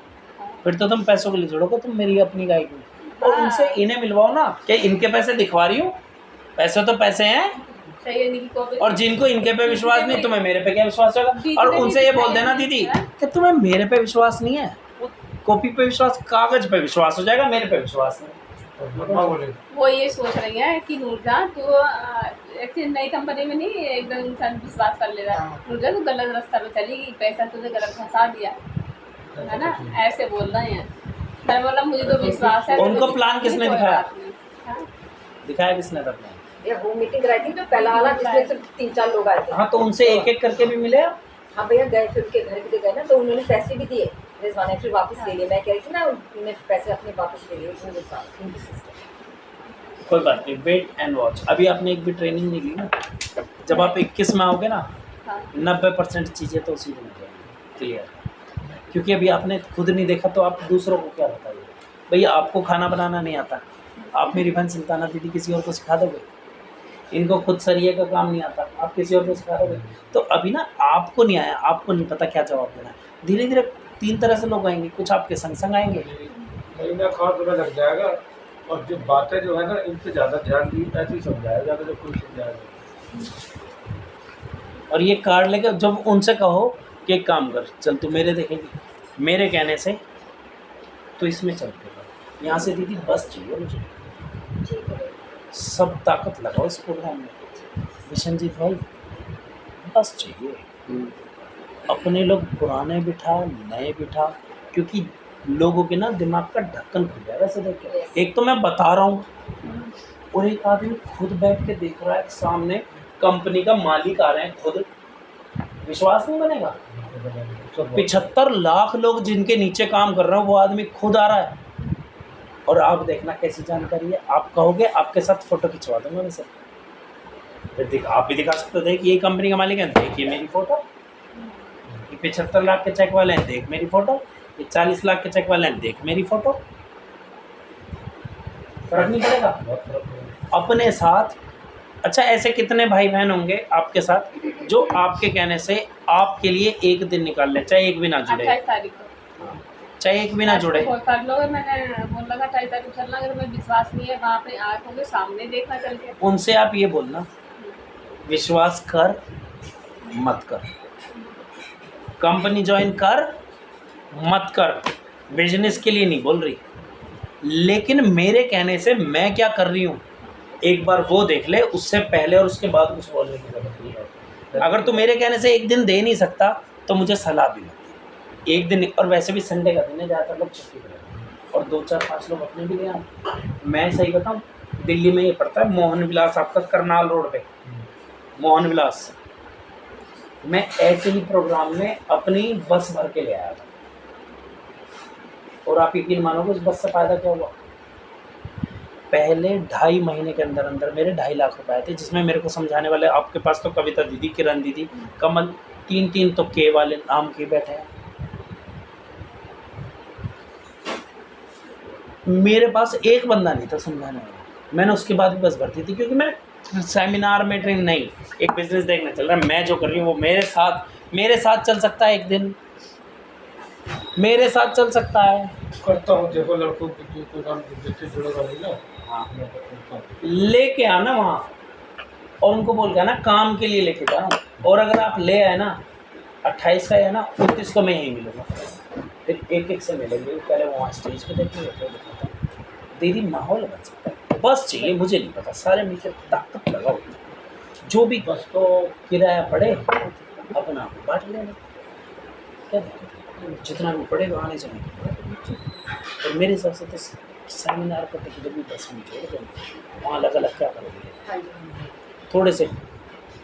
फिर तो तुम पैसों के लिए जुड़ोगे, तुम मेरी अपनी गाय की। और हाँ। उनसे इन्हें मिलवाओ ना कि इनके पैसे दिखवा रही हूँ, पैसे तो पैसे हैं। सही है, इनकी कॉपी और जिनको इनके पे विश्वास नहीं तुम्हें मेरे पे क्या विश्वास होगा? दीदी और ने उनसे भी ये बोल दिखाया देना है। दीदी हाँ? कि तुम्हें मेरे पे विश्वास नहीं है, वो कॉपी पे विश्वास, कागज पे विश्वास हो जाएगा, मेरे पे विश्वास नहीं। मम्मा बोले वो ये सोच रही है कि नूरजहां तो ऐसी नई कंपनी में नहीं एकदम इंसान विश्वास कर लेगा। नूरजहां तो गलत रास्ता पे चली, पैसा तुझे गलत फंसा दिया है ना, ऐसे बोल रहे हैं। मैं बोला मुझे तो विश्वास है। उनको प्लान किसने कोई दिखाया? बात नहीं। हाँ? दिखाया किसने था प्लान? ये वो मीटिंग कराई थी जो पहला वाला जिसमें सिर्फ 3-4 लोग आए थे। हाँ तो उनसे एक एक करके भी मिले आप? हाँ भैया गए, फिर उनके घर भी गए ना तो उन्होंने पैसे भी दिए, रिजवान ने फिर वापस ले लिए। मैं कह रही थी ना उन्होंने पैसे अपने वापस ले लिए उनके साथ, उनकी सिस्टर। कोई बात नहीं, वेट एंड वॉच। अभी आपने एक भी ट्रेनिंग नहीं ली ना, जब आप 21 में आओगे ना हाँ। 90% चीज़ें तो उसी में क्लियर, क्योंकि अभी आपने खुद नहीं देखा तो आप दूसरों को क्या बताइए? भैया आपको खाना बनाना नहीं आता, आप मेरी बहन सुल्ताना दीदी किसी और को सिखा दोगे? इनको खुद सरिये का काम नहीं आता, आप किसी और को सिखा दोगे? तो अभी ना आपको नहीं आया, आपको नहीं पता क्या जवाब देना है। धीरे धीरे 3 तरह से लोग आएंगे, कुछ आपके संग संग आएंगे। महीना खाओ तुम्हें लग जाएगा। और जो बातें जो है ना इन पे ज़्यादा ध्यान दी, ऐसे ही समझाया जाएगा जब कोई समझाएगा। और ये कार्ड लेकर जब उनसे कहो कि एक काम कर, चल तू मेरे देखेगी, मेरे कहने से तो इसमें चल पड़ेगा, यहाँ से दीदी बस चाहिए मुझे, ठीक है सब ताकत लगाओ इस प्रोग्राम में। विशनजीत भाई बस चाहिए, अपने लोग पुराने बिठा नए बिठा, क्योंकि लोगों के ना दिमाग का ढक्कन खुल जाएगा ऐसे देख के। एक तो मैं बता रहा हूँ, और एक आदमी खुद बैठ के देख रहा है, सामने कंपनी का मालिक आ रहे हैं खुद, विश्वास नहीं बनेगा। 75 लाख लोग जिनके नीचे काम कर रहे हो वो आदमी खुद आ रहा है, और आप देखना कैसी जानकारी है। आप कहोगे आपके साथ फोटो खिंचवा दूंगा मैं सर, फिर आप भी दिखा सकते हो, देखिए ये कंपनी का मालिक है, देखिए मेरी फोटो, ये 75 लाख के चेक वाले हैं, देख मेरी फोटो, ये 40 लाख के चेक वाले हैं, देख मेरी फोटो। फर्क नहीं पड़ेगा अपने साथ। अच्छा ऐसे कितने भाई बहन होंगे आपके साथ जो आपके कहने से आपके लिए एक दिन निकाल ले, चाहे एक भी ना जुड़े, 28 तारीख को चाहे एक भी ना जुड़े। कर लो, मैंने बोला था 28 तारीख को चलना, अगर मैं विश्वास नहीं है वहाँ पे आँखों के सामने देखना चल के। उनसे आप ये बोलना, विश्वास कर मत कर, कंपनी ज्वाइन कर मत कर, बिजनेस के लिए नहीं बोल रही, लेकिन मेरे कहने से मैं क्या कर रही हूँ एक बार वो देख ले, उससे पहले और उसके बाद कुछ बोलने की जरूरत नहीं है। अगर तू मेरे कहने से एक दिन दे नहीं सकता तो मुझे सलाह भी मत, एक दिन। और वैसे भी संडे का दिन है, ज़्यादातर लोग छुट्टी करें, और 2-4-5 लोग अपने भी ले आए। मैं सही बताऊँ, दिल्ली में ये पड़ता है मोहन विलास, आपका करनाल रोड पे मोहन विलास, मैं ऐसे ही प्रोग्राम में अपनी बस भर के ले आया था, और आप यकीन मानोगे उस बस से फ़ायदा क्या हुआ? पहले 2.5 महीने के अंदर अंदर मेरे 2.5 लाख रुपए आए थे, जिसमें मेरे को समझाने वाले आपके पास तो कविता दीदी, किरण दीदी, कमल, 3 तो के वाले नाम के बैठे हैं। मेरे पास एक बंदा नहीं था समझाने वाला, मैंने उसके बाद भी बस भरती थी, क्योंकि मैं सेमिनार में ट्रेन नहीं, एक बिजनेस देखने चल रहा है, मैं जो कर रही हूँ वो मेरे साथ चल सकता है, एक दिन मेरे साथ चल सकता है। करता हूँ, देखो लड़कों की जो प्रोग्राम जिससे जुड़ेगा नहीं ना, मैं करता हूँ। लेके आना वहाँ, और उनको बोल के आना काम के लिए लेके जाना, और अगर आप ले आए ना 28 का है ना 29 को मैं यहीं मिलूँगा। फिर एक एक से मिलेंगे, पहले वहाँ स्टेज पे देखेंगे, फिर दिखाता हूँ। दीदी माहौल बन सकता है, बस चाहिए, मुझे नहीं पता, सारे मिलकर ताकत लगाओ, जो भी बस तो किराया पड़े अपना बांट लेना, क्या दिक्कत है? जितना भी पड़ेगा आने जाने की। और मेरे हिसाब से तो सेमिनार का टिकट भी बस में जोड़ देना, वहाँ अलग अलग क्या करोगे, हाँ जी। थोड़े से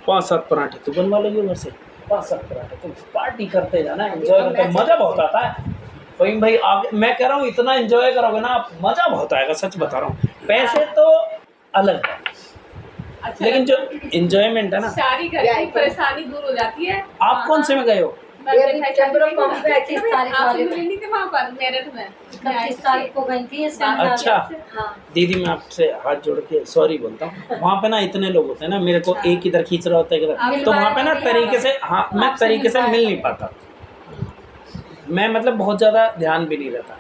5-7 पराठे तो बनवा लेंगे घर से, 5-7 पराठे तो पार्टी करते जाना, एंजॉय करते, मज़ा बहुत आता है। फ़हीम भाई आगे मैं कह रहा हूँ इतना एंजॉय करोगे ना आप, मज़ा बहुत आएगा, सच बता रहा हूँ। पैसे तो अलग है, अच्छा लेकिन जो लगता है। एंजॉयमेंट है ना। सारी घर की परेशानी दूर हो जाती है। आप कौन से में गए हो? मैं ये अभी मिठाई चैम्बर ऑफ खाने कॉमर्स में 31 तारीख आपसे वाले मिली नहीं थी वहाँ पर मेरठ में। 31 तारीख को गई थी ये सेमिनार। अच्छा हाँ दीदी मैं आपसे हाथ जोड़ के सॉरी बोलता हूँ, वहाँ पे ना इतने लोग होते हैं ना, मेरे को एक इधर खींच रहा होता है इधर, तो वहाँ पे ना तरीके से, हाँ मैं तरीके से मिल नहीं पाता, मैं मतलब बहुत ज़्यादा ध्यान भी नहीं रहता।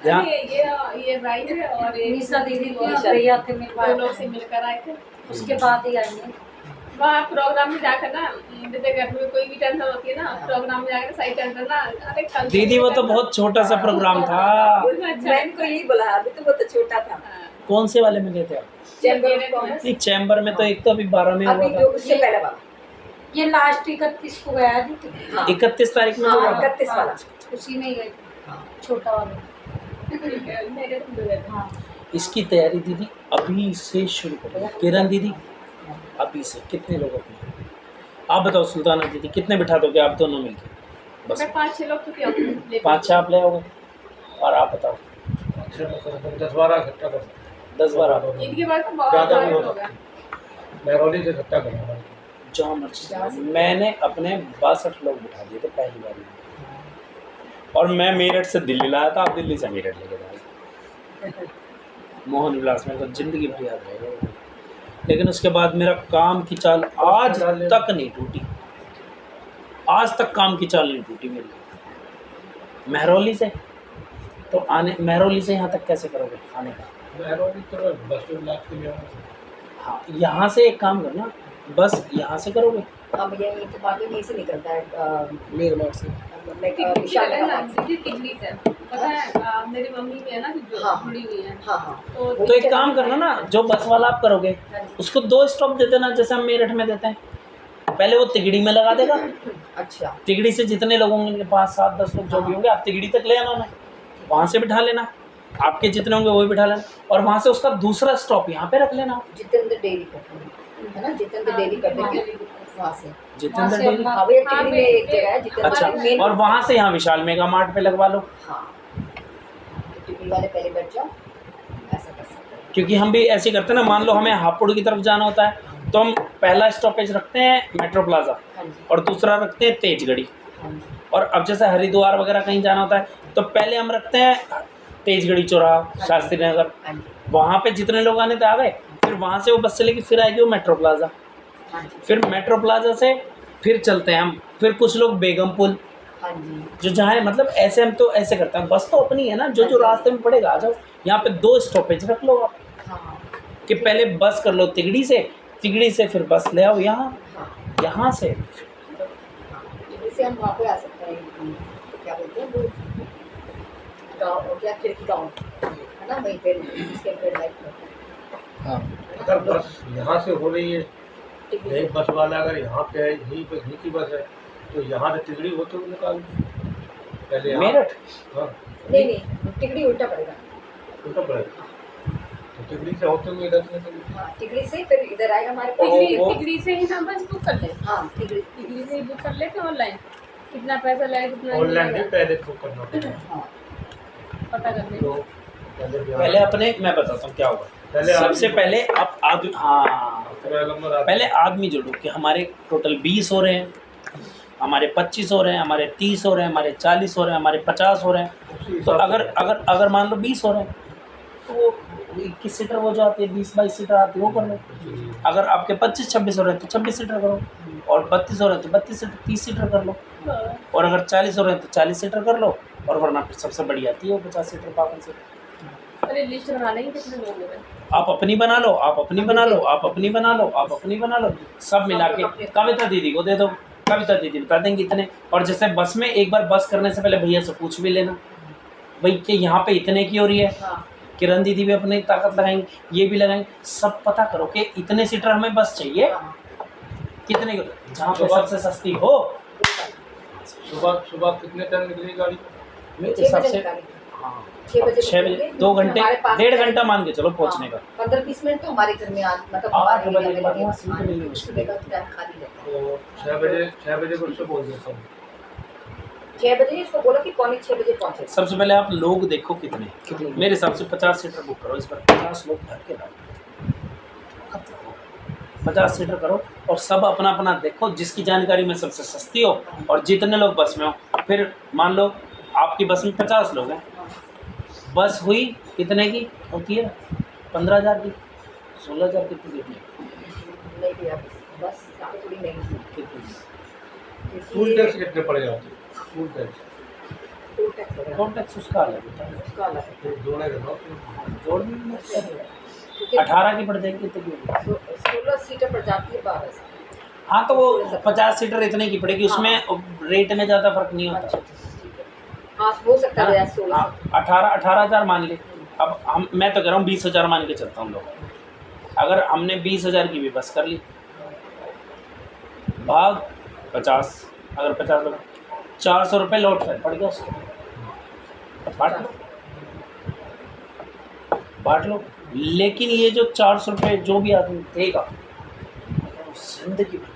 ध्यान ये भाई है और ये निशा दीदी थी और निशा भैया थे दो मिलवाए लोग थे। से मिलकर आए थे। उसके बाद ही आई है। वहाँ प्रोग्राम में जाकर ना, जैसे घर में कोई भी टेंशन होती है ना, प्रोग्राम में जाकर सही टेंशन ना, अरे कल दीदी वो तो बहुत छोटा सा प्रोग्राम था। मैंने को यही बोला, अभी तो बहुत छोटा था। कौन से वाले में गए थे आप? चैम्बर ऑफ कॉमर्स नहीं चैम्बर में तो एक तो अभी 12 में हुआ अभी था, जो उससे पहले वाला। ये लास्ट 31 को गया थी, हाँ 31 तारीख में हाँ, हुआ था। 31 वाला। उसी में ही गई थी, छोटा वाला। मेरे हाँ इसकी तैयारी दीदी अभी से शुरू करो। किरण दीदी अभी से कितने लोगों की, आप बताओ सुल्ताना दीदी कितने बिठा दोगे आप दोनों मिलके? बस मैं 5-6 लोग तो क्या 5-6 आप ले आओगे, और आप बताओ 10-12 इकट्ठा कर 10-12 इनके बाद तो बहुत ज़्यादा भी सारे हो लोग हैं। मेहरौली से इकट्ठा करना। जहाँ मर्जी। मैंने अपने 62 लोग बिठा दिए थे पहली बार में, और मैं मेरठ से दिल्ली लाया था, आप दिल्ली से मेरठ लेके जाए मोहन विलास में, तो जिंदगी भर याद रहेगा। लेकिन उसके बाद मेरा काम की चाल आज तक नहीं टूटी, आज तक काम की चाल नहीं टूटी मेरी। मेहरौली से तो आने, मेहरौली से यहाँ तक कैसे करोगे आने का? मेहरौली तो बस में लाख के लिए हाँ यहाँ से एक काम करना, बस यहाँ से करोगे। हाँ भैया ये तो बात यहीं से निकलता है मेरे मार्ग से विशाल है ना, नगर से। दीदी टिकली से पता है, मेरी मम्मी भी है ना जो हाँ। जुड़ी हुई है, हाँ हाँ तो एक काम करना ना, जो बस वाला आप करोगे हाँ जी। उसको 2 स्टॉप दे देना, जैसे हम मेरठ में देते हैं। पहले वो तिगड़ी में लगा देगा, अच्छा तिगड़ी से जितने लोग होंगे, 5-7-10 लोग जो भी होंगे, आप तिगड़ी तक ले आना उन्हें, वहाँ से बिठा लेना, आपके जितने होंगे वही बिठा लेना, और वहाँ से उसका दूसरा स्टॉप यहाँ पे रख लेना। जितेंद्र डेयरी करते हैं, है ना, जितेंद्र डेयरी करते हैं वहाँ से। जितेंद्र डेयरी, हाँ भैया टिकड़ी में एक जगह है जितेंद्र अच्छा, मेन। और वहाँ से यहाँ विशाल मेगा मार्ट पे लगवा लो, हाँ तो टिकड़ी वाले पहले बैठ जाओ, ऐसा कर सकते हैं। क्योंकि हम भी ऐसे ही करते हैं ना। मान लो हमें हापुड़ की तरफ जाना होता है तो हम पहला स्टॉपेज रखते हैं मेट्रो प्लाजा, हाँ जी और दूसरा रखते हैं तेजगढ़ी। हाँ जी और अब जैसे हरिद्वार वगैरह कहीं जाना होता है तो पहले हम रखते हैं तेजगढ़ी चौराहा, शास्त्री नगर, हाँ जी वहाँ पे जितने लोग आने थे आ गए, फिर वहाँ से वो बस चलेगी, फिर आएगी वो मेट्रो प्लाजा, हाँ जी फिर मेट्रो प्लाजा से फिर चलते हैं हम, फिर कुछ लोग बेगम पुल, हाँ जी जो जहाँ मतलब ऐसे हम तो ऐसे करते हैं। बस तो अपनी है ना, जो जो रास्ते में पड़ेगा आ जाओ। यहाँ पे 2 स्टॉपेज रख लो आप, हाँ कि पहले बस कर लो तिगड़ी से फिर बस ले आओ यहाँ, हाँ यहाँ से टिकड़ी से हम वहाँ पे आ सकते हैं, क्या बोलते हैं वो गाँव, क्या खिड़की गाँव है ना, वहीं पे उसके पेड़ लाइट हाँ अगर बस यहाँ से हो रही है, टिकड़ी यही से। बस वाला अगर यहाँ पे है, यहीं पे यहीं की बस है, तो यहाँ से तिगड़ी होते हुए निकाल पहले यहाँ। मेरठ। हाँ नहीं नहीं टिकड़ी उल्टा पड़ेगा। उल्टा पड़ेगा, तो तिगड़ी से होते हुए इधर से निकल। हाँ टिकड़ी से फिर इधर आएगा हमारे पास। टिकली से ही ना बस बुक कर ले, हाँ टिकड़ी टिकली से ही बुक कर लेते ऑनलाइन, कितना पैसा लगे कितना नहीं ऑनलाइन भी लगेगा, पहले बुक करना पड़ेगा, हाँ पता कर ले। तो पहले अपने, मैं बताता हूँ क्या होगा। पहले सबसे पहले आप आदमी, हाँ नंबर आता पहले आदमी जोड़ो कि हमारे टोटल 20 हो रहे हैं, हमारे 25 हो रहे हैं, हमारे 30 हो रहे हैं, हमारे 40 हो रहे हैं, हमारे 50 हो रहे हैं। उसी तो हिसाब अगर से। अगर अगर मान लो 20 हो रहे हैं तो 21 सीटर वो जो आती है, 20-22 सीटर आती है वो कर लो। अगर आपके 25-26 हो रहे हैं तो 26 सीटर करो, और 32 हो रहे हैं तो 32 सीटर 30 सीटर कर लो, और अगर 40 हो रहे हैं तो 40 सीटर कर लो, और वरना फिर सबसे बड़ी आती है वो 50 सीटर 52 सीटर। अरे लिस्ट बना लेंगे कितने लोग हो रहे हैं। आप अपनी बना लो, आप अपनी बना लो, आप अपनी बना लो, आप अपनी बना लो, सब मिला के कविता दीदी को दे दो, कविता दीदी बता देंगे इतने। और जैसे बस में एक बार बस करने से पहले भैया से पूछ भी लेना भाई कि यहाँ पे इतने की हो रही है। हाँ किरण दीदी भी अपनी ताकत लगाएंगे, ये भी लगाएंगे, सब पता करो कि इतने सीटर हमें बस चाहिए, हाँ कितने की, जहाँ पे सबसे सस्ती हो। सुबह सुबह कितने टाइम निकलेगी गाड़ी? मेरे 6 हिसाब बजे से निकालेंगे। हाँ 6 बजे 6 बजे, निकलेंगे, 2 घंटे, हमारे पास 1.5 घंटा मान के चलो पहुँचने का। 15-20 मिनट तो हमारे घर में मतलब 8 हमारे बजे एरिया के में बाद लगे वहाँ बस सीट मिलनी मुश्किल सुबह है। का टाइम खाली रहता है। तो 6 बजे को उससे बोल देता हूँ। 6 बजे इसको बोलो कि पौने 6 बजे पहुँचे। सबसे पहले आप लोग देखो कितने, मेरे हिसाब से 50 सीटर बुक करो इस पर, 50 लोग भर के लाओ, 50 सीटर करो और सब अपना अपना देखो जिसकी जानकारी में सबसे सस्ती हो और जितने लोग बस में हो। फिर मान लो आपकी बस में 50 लोग हैं, बस हुई कितने की होती है? 15,000 की, 16,000 कितनी देती है? नहीं भैया बस थोड़ी नहीं कितनी? फूल टैक्स कितने पड़ जाते हैं? फूल टैक्स टोल टैक्स वगैरह टोल टैक्स उसका अलग होता है, उसका अलग है। फिर जोड़ेगा ना। जोड़ने में उसका अलग है। क्योंकि 18 की पड़ जाएगी कितने की होगी? 16 सीटें पर जाती है 12 से। हाँ तो वो 50 सीटर इतने की पड़ेगी, उसमें रेट में ज़्यादा फर्क नहीं होता। अच्छा ठीक है। हाँ हो सकता है भैया 16 हाँ 18,000 मान ले। अब हम, मैं तो कह रहा हूँ 20,000 मान के चलता हूँ लोग। अगर हमने 20,000 की भी बस कर ली, भाग 50, अगर 50 लोग, 400 रुपये लौट फेयर पड़ गया उसको, बांट लो। लेकिन ये जो 400 रुपये जो भी आदमी देगा, जिंदगी भर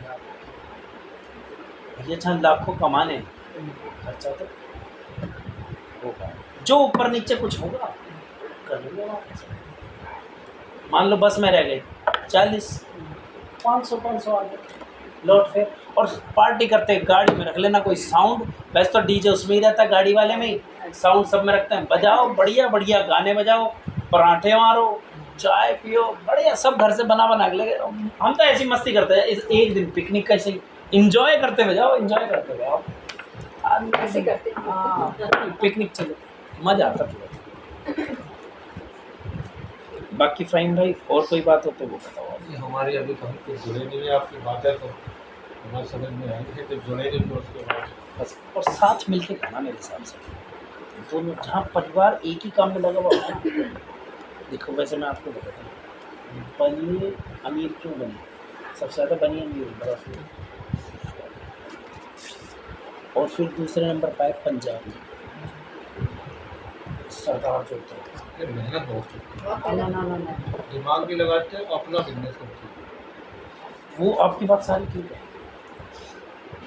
ये जहाँ लाखों कमाने खर्चा तो होगा, जो ऊपर नीचे कुछ होगा कर लेंगे वापस। मान लो बस में रह गए 40, 500 आ गए लौट फेयर। और पार्टी करते गाड़ी में रख लेना कोई साउंड, वैसे तो डीजे उसमें ही रहता है गाड़ी वाले में ही, साउंड सब में रखते हैं, बजाओ बढ़िया बढ़िया गाने बजाओ, पराठे मारो, चाय पियो बढ़िया, सब घर से बना बना के लगे। हम तो ऐसी मस्ती करते हैं इस एक दिन पिकनिक का, ऐसे इंजॉय करते हुए जाओ, इंजॉय करते हुए आओ। ऐसे करते हैं। हाँ पिकनिक चलो, मज़ा आता है। बाकी फाइन भाई और कोई बात हो तो वो बताओ। ये हमारी अभी तो हम कुछ जुड़े नहीं है, आपकी बातें तो हमारे समझ में आएंगे, जब जुड़ेंगे तो उसके बाद बस और साथ मिलके खाना मेरे हिसाब से दोनों, जहाँ परिवार एक ही काम में लगा हुआ होता है। देखो वैसे मैं आपको बताता हूँ, बनिए अमीर क्यों बने, सबसे ज़्यादा बनिए अमीर बड़ा फिर, और फिर दूसरे नंबर पाए पंजाब में सरदार जो होते हैं। ये मेहनत बहुत है, ना ना ना ना, दिमाग भी लगाते हैं, अपना बिजनेस करते हैं। वो आपकी बात सारी ठीक है,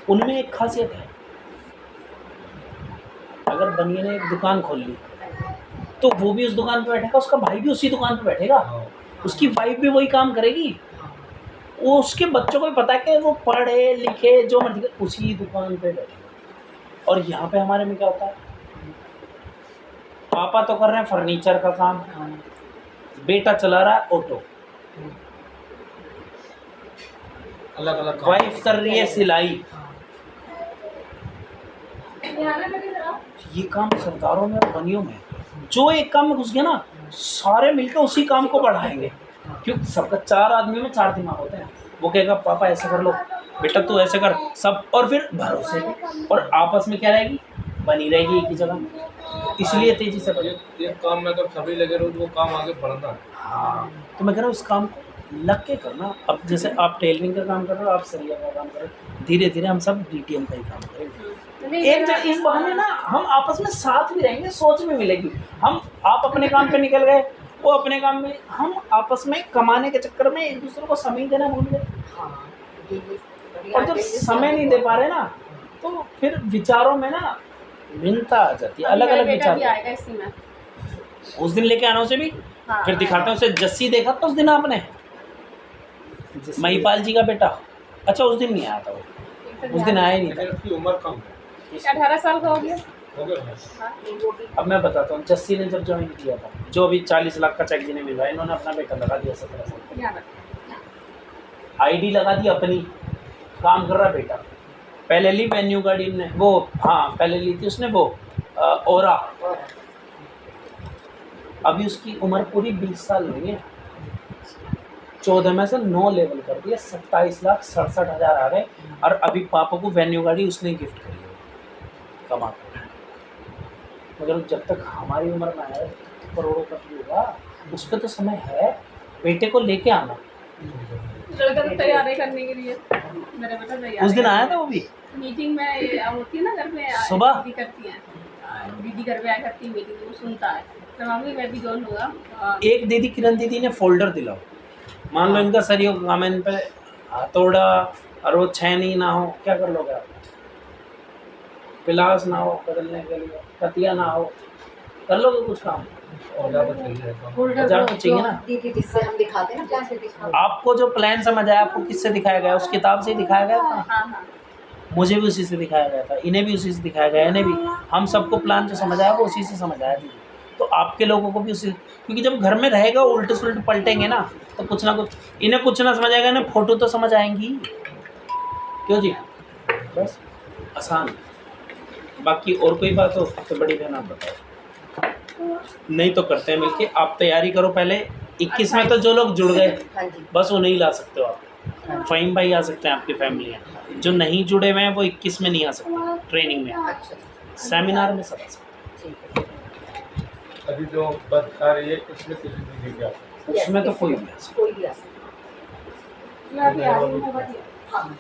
उनमें एक खासियत है, अगर बनिए ने एक दुकान खोल ली तो वो भी उस दुकान पे बैठेगा, उसका भाई भी उसी दुकान पे बैठेगा, हाँ उसकी वाइफ भी वही काम करेगी, वो उसके बच्चों को भी पता है कि वो पढ़े लिखे जो मर्जी करे, उसी दुकान पे बैठेगा। और यहाँ पे हमारे में क्या होता है, पापा तो कर रहे हैं फर्नीचर का काम, बेटा चला रहा है ऑटो, अलग अलग वाइफ कर रही है सिलाई। ये काम सरदारों में और बनियों में, जो एक काम में घुस गया ना सारे मिलकर उसी काम को बढ़ाएंगे, क्योंकि सबका 4 आदमियों में 4 दिमाग होते हैं। वो कहेगा पापा ऐसे कर लो, बेटा तू ऐसे कर, सब, और फिर भरोसे पे और आपस में क्या रहेगी, बनी रहेगी एक ही जगह, इसलिए तेजी से बढ़े। ये काम में तो सभी लगे रहो, वो काम आगे बढ़ना है। हाँ तो मैं कह रहा हूँ इस काम को लग के करना। अब जैसे आप टेलरिंग का काम कर रहे हो, आप सरिया का काम कर रहे हो, धीरे धीरे हम सब DTM का ही काम करेंगे। एक जगह इस बहाने ना हम आपस में साथ भी रहेंगे, सोच भी मिलेगी। हम आप अपने काम पे निकल गए, वो अपने काम में, हम आपस में कमाने के चक्कर में एक दूसरे को समय देना भूल गए। हाँ ये और जब समय नहीं दे पा रहे ना तो फिर विचारों में ना भिन्नता आ जाती है, अलग अलग विचार। भी आएगा इसी में। उस दिन लेके आना उसे भी, हाँ, फिर दिखाते हैं उसे। जस्सी देखा था उस दिन आपने, महिपाल जी का बेटा, अच्छा उस दिन नहीं आया था वो, उस दिन आया ही नहीं लेकिन था। उसकी उम्र कम है, 18 साल का हो गया। हो गया ना? अब मैं बताता हूँ, जस्सी ने जब ज्वाइन किया था, जो अभी 40 लाख का चेक जिन्हें मिला, इन्होंने अपना बेटा लगा दिया 17 साल, यहाँ पर। ID लगा दी अपनी, काम कर रहा बेटा। पहले ली वेन्यू गाड़ी ने वो, हाँ पहले ली थी उसने वो ओरा, अभी उसकी उम्र पूरी 20 साल नहीं है, 14 में से 9 लेवल कर दिया, 27,67,000 आ गए। और अभी पापा को वेन्यू गाड़ी उसने गिफ्ट करी है कमा कर, मगर जब तक हमारी उम्र में है करोड़ों का भी होगा, उस पर तो समय है। बेटे को लेके आना। लड़का तो तैयारी करने के लिए मेरा बेटा तैयार उस दिन आया था वो भी मीटिंग में, ये होती है ना घर में, सुबह? दीदी करती हैं, दीदी घर पे आया करती है मीटिंग, वो सुनता है। तो मम्मी मैं भी ज्वाइन हुआ। एक दीदी किरण दीदी ने फोल्डर दिलाओ, मान लो इनका सरियों का काम है, इन पे हथौड़ा और वो छेनी ना हो, क्या कर लोगे आप? गिलास ना हो बदलने के लिए, कतिया ना हो, कर लोगे कुछ काम? और ज़्यादा चाहिए तो होल्डर हजार तो चाहिए ना। दीदी जिससे हम दिखाते हैं ना प्लान से दिखाते आपको जो प्लान समझ आया आपको किससे दिखाया गया? उस किताब से ही दिखाया गया था। हाँ हाँ मुझे भी उसी से दिखाया गया था, इन्हें भी उसी से दिखाया गया, इन्हें भी। हम सबको प्लान जो समझ आया वो उसी से समझ आया दीदी। तो आपके लोगों को भी उसी, क्योंकि जब घर में रहेगा उल्टे सुलटे पलटेंगे ना, तो कुछ ना कुछ इन्हें कुछ ना समझ आएगा, इन्हें फोटो तो समझ आएंगी। क्यों जी? बस आसान। बाकी और कोई बात हो तो बड़ी बहन आप बताओ, नहीं तो करते हैं मिलके। आप तैयारी करो पहले। 21 में तो जो लोग जुड़ गए हाँ जी बस वो नहीं ला सकते हो आप। फ़हीम भाई आ सकते हैं आपकी फैमिली में, जो नहीं जुड़े हुए हैं वो 21 में नहीं आ सकते ट्रेनिंग में। अच्छा सेमिनार में सब आ सकते ठीक है अभी जो बस आ रही है इसमें किसी दीदी क्या हैं। उसमें तो कोई भी आ सकता है। कोई भी आ सकता मैं भी आ रही हूँ, मैं भी आ रही हूँ। हाँ